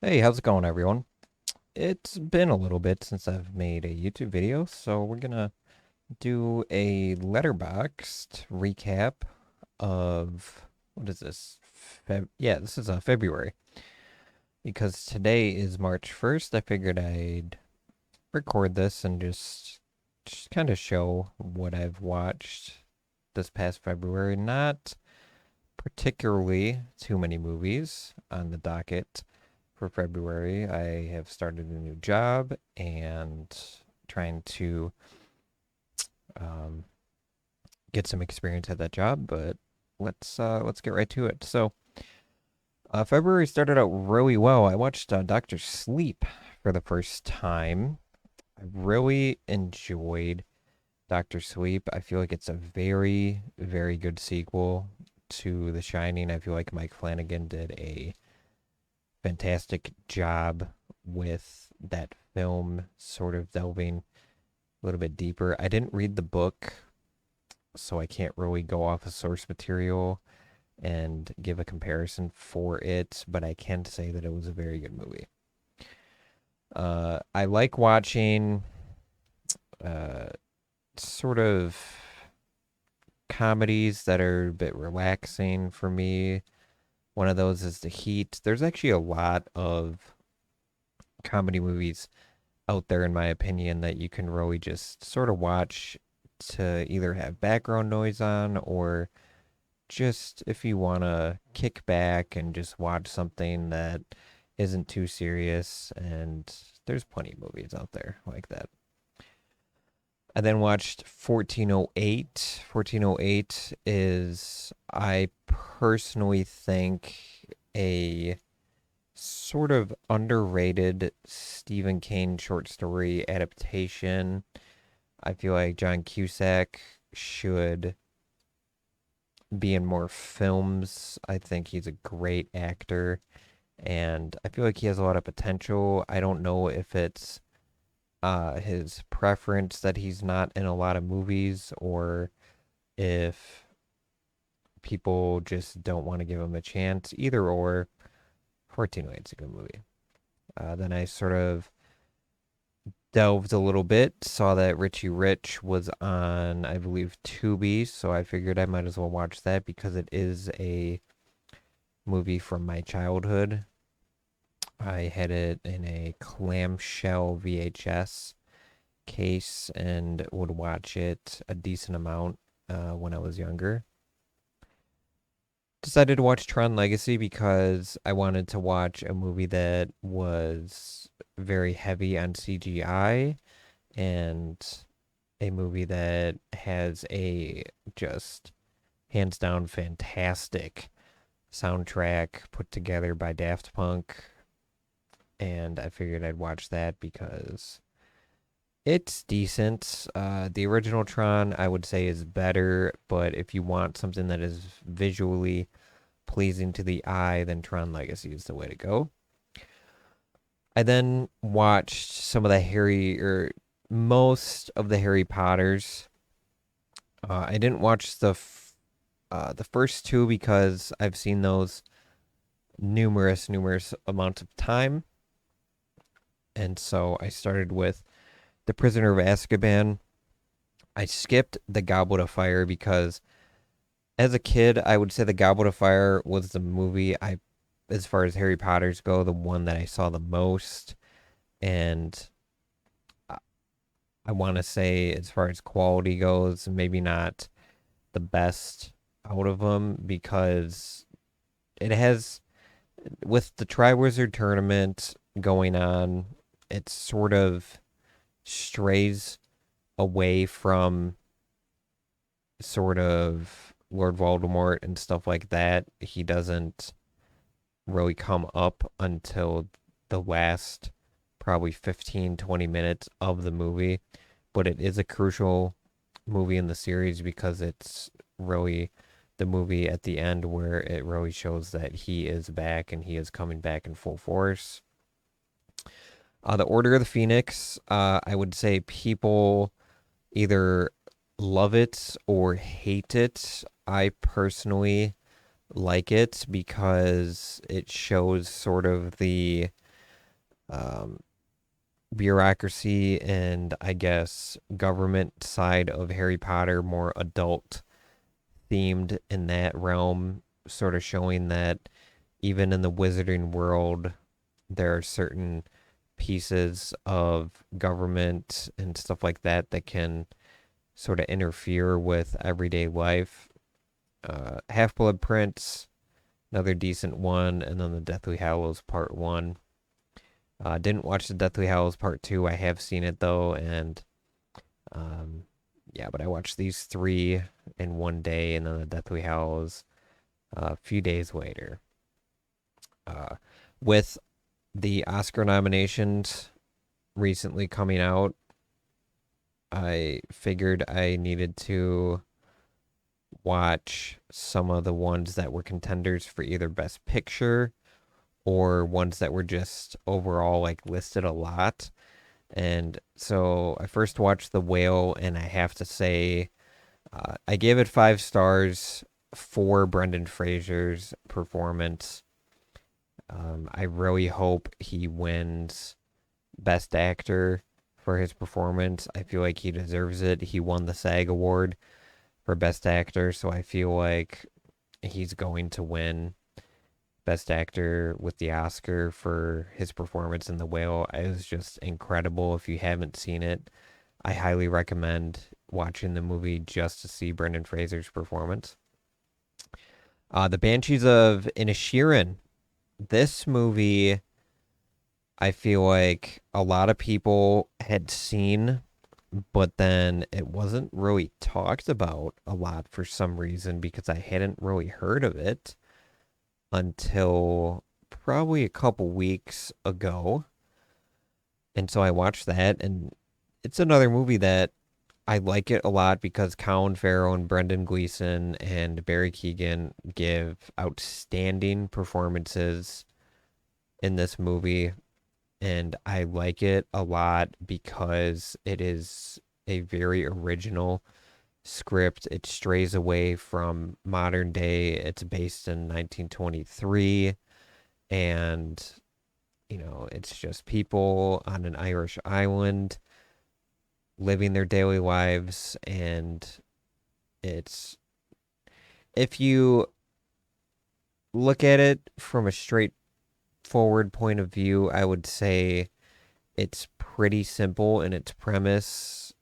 Hey, how's it going, everyone? It's been a little bit since I've made a YouTube video, so we're gonna do a Letterboxd recap of what is this? This is February. Because today is March 1st, I figured I'd record this and just kind of show what I've watched this past February. Not particularly too many movies on the docket for February. I have started a new job and trying to um, get some experience at that job. But let's get right to it. February started out really well. I watched Doctor Sleep for the first time. I really enjoyed Doctor Sleep. I feel like it's a very, very good sequel to The Shining. I feel like Mike Flanagan did a fantastic job with that film, sort of delving a little bit deeper. I didn't read the book, so I can't really go off of source material and give a comparison for it, but I can say that it was a very good movie. I like watching uh, sort of comedies that are a bit relaxing for me. One of those is The Heat. There's actually a lot of comedy movies out there, in my opinion, that you can really just sort of watch to either have background noise on or just if you want to kick back and just watch something that isn't too serious. And there's plenty of movies out there like that. I then watched 1408. 1408 is, I personally think, a sort of underrated Stephen King short story adaptation. I feel like John Cusack should be in more films. I think he's a great actor and I feel like he has a lot of potential. I don't know if it's his preference that he's not in a lot of movies or if people just don't want to give him a chance. Either or, 1408's a good movie. Then I sort of delved a little bit, saw that Richie Rich was on, I believe, Tubi, so I figured I might as well watch that because it is a movie from my childhood. I had it in a clamshell VHS case and would watch it a decent amount when I was younger. Decided to watch Tron Legacy because I wanted to watch a movie that was very heavy on CGI and a movie that has a just hands down fantastic soundtrack put together by Daft Punk. And I figured I'd watch that because it's decent. The original Tron, I would say, is better, but if you want something that is visually pleasing to the eye, then Tron Legacy is the way to go. I then watched some of the most of the Harry Potters. I didn't watch the first two because I've seen those numerous amounts of time, and so I started with The Prisoner of Azkaban. I skipped The Goblet of Fire because as a kid, I would say The Goblet of Fire was the movie as far as Harry Potter's go, the one that I saw the most. And I want to say, as far as quality goes, maybe not the best out of them because it has, with the Triwizard Tournament going on, it sort of strays away from sort of Lord Voldemort and stuff like that. He doesn't really come up until the last probably 15-20 minutes of the movie, but it is a crucial movie in the series because it's really the movie at the end where it really shows that he is back and he is coming back in full force. The Order of the Phoenix, I would say people either love it or hate it. I personally like it because it shows sort of the um, bureaucracy and I guess government side of Harry Potter, more adult themed in that realm, sort of showing that even in the wizarding world, there are certain pieces of government and stuff like that that can sort of interfere with everyday life. Half Blood Prince, another decent one, and then the Deathly Hallows Part 1. Didn't watch the Deathly Hallows Part 2. I have seen it though, and um, yeah, but I watched these three in one day, and then the Deathly Hallows a few days later. Uh, with the Oscar nominations recently coming out, I figured I needed to watch some of the ones that were contenders for either Best Picture or ones that were just overall like listed a lot. And so I first watched The Whale, and I have to say, I gave it 5 stars for Brendan Fraser's performance. I really hope he wins Best Actor for his performance. I feel like he deserves it. He won the SAG Award for Best Actor, so I feel like he's going to win Best Actor with the Oscar for his performance in The Whale. It was just incredible. If you haven't seen it, I highly recommend watching the movie just to see Brendan Fraser's performance. The Banshees of Inisherin. This movie, I feel like a lot of people had seen, but then it wasn't really talked about a lot for some reason because I hadn't really heard of it until probably a couple weeks ago. And so I watched that, and it's another movie that I like it a lot because Colin Farrell and Brendan Gleeson and Barry Keoghan give outstanding performances in this movie. And I like it a lot because it is a very original script. It strays away from modern day. It's based in 1923, and it's just people on an Irish island living their daily lives, and it's if you look at it from a straightforward point of view, I would say it's pretty simple in its premise,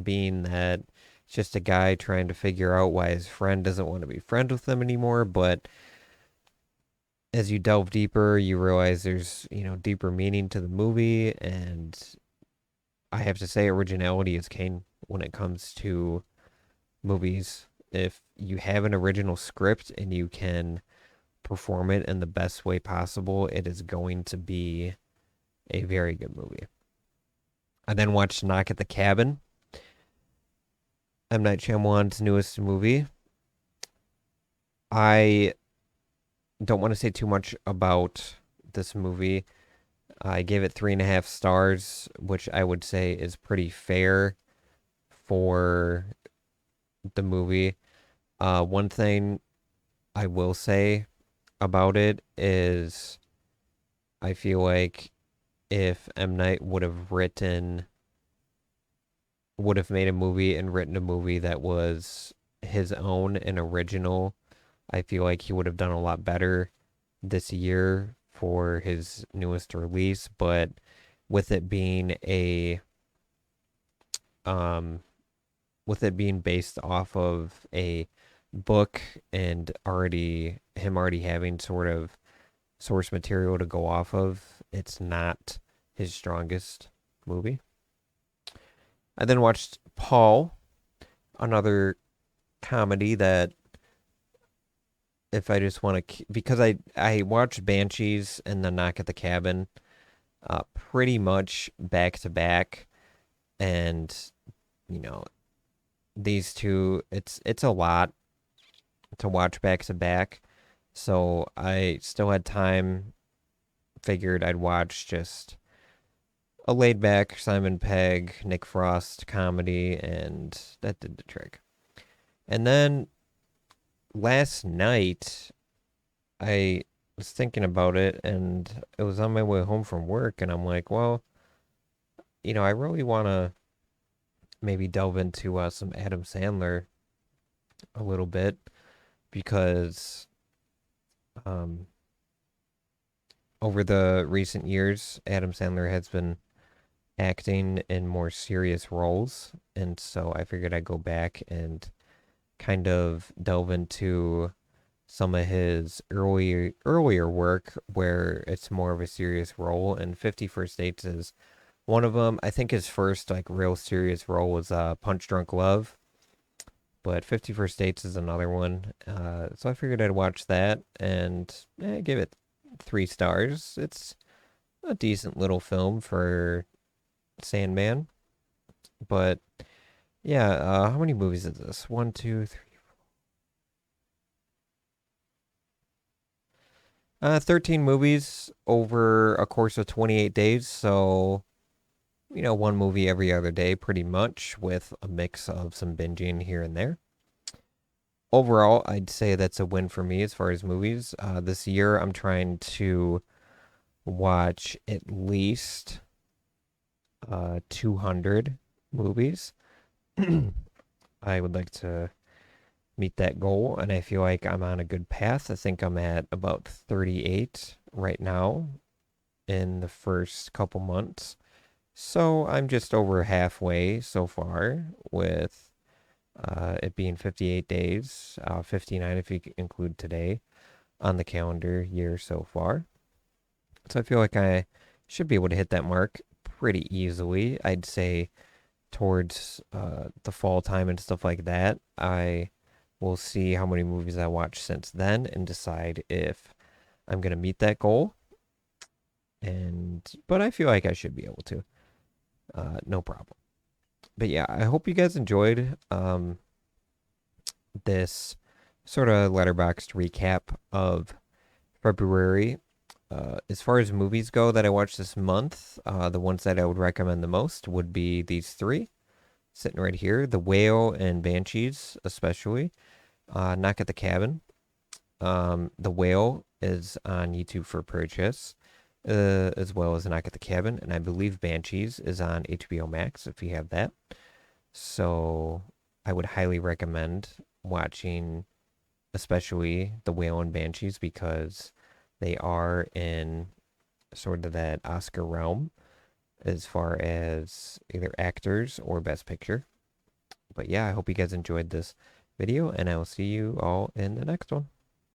being that it's just a guy trying to figure out why his friend doesn't want to be friends with him anymore. But as you delve deeper, you realize there's, deeper meaning to the movie. And I have to say, originality is king when it comes to movies. If you have an original script and you can perform it in the best way possible, it is going to be a very good movie. I then watched Knock at the Cabin, M. Night Shyamalan's newest movie. I don't want to say too much about this movie. I gave it 3.5 stars, which I would say is pretty fair for the movie. One thing I will say about it is I feel like if M. Night would have made a movie and written a movie that was his own and original, I feel like he would have done a lot better this year for his newest release. But with it being a um with it being based off of a book and already having sort of source material to go off of, it's not his strongest movie. I then watched Paul, another comedy that if I just want to, because I watched Banshees and then Knock at the Cabin, pretty much back to back, and you know these two, it's a lot to watch back to back, so I still had time. Figured I'd watch just a laid back Simon Pegg, Nick Frost comedy, and that did the trick. And then last night, I was thinking about it, and it was on my way home from work, and I'm like, well, I really want to maybe delve into some Adam Sandler a little bit because um, over the recent years, Adam Sandler has been acting in more serious roles, and so I figured I'd go back and kind of delve into some of his earlier work where it's more of a serious role, and 50 First Dates is one of them. I think his first like real serious role was Punch Drunk Love, but 50 First Dates is another one. So I figured I'd watch that and give it 3 stars. It's a decent little film for Sandman, but yeah, how many movies is this? One, two, three. 13 movies over a course of 28 days. So, one movie every other day, pretty much, with a mix of some binging here and there. Overall, I'd say that's a win for me as far as movies. This year, I'm trying to watch at least 200 movies. I would like to meet that goal, and I feel like I'm on a good path. I think I'm at about 38 right now in the first couple months. So I'm just over halfway so far with it being 58 days, 59 if you include today on the calendar year so far. So I feel like I should be able to hit that mark pretty easily. I'd say towards the fall time and stuff like that, I will see how many movies I watched since then and decide if I'm going to meet that goal. But I feel like I should be able to. No problem. But yeah, I hope you guys enjoyed this sort of letterboxed recap of February. As far as movies go that I watched this month, the ones that I would recommend the most would be these three sitting right here: The Whale and Banshees, especially. Knock at the Cabin. The Whale is on YouTube for purchase, as well as Knock at the Cabin, and I believe Banshees is on HBO Max if you have that. So I would highly recommend watching, especially The Whale and Banshees, because they are in sort of that Oscar realm as far as either actors or Best Picture. But yeah, I hope you guys enjoyed this video, and I will see you all in the next one.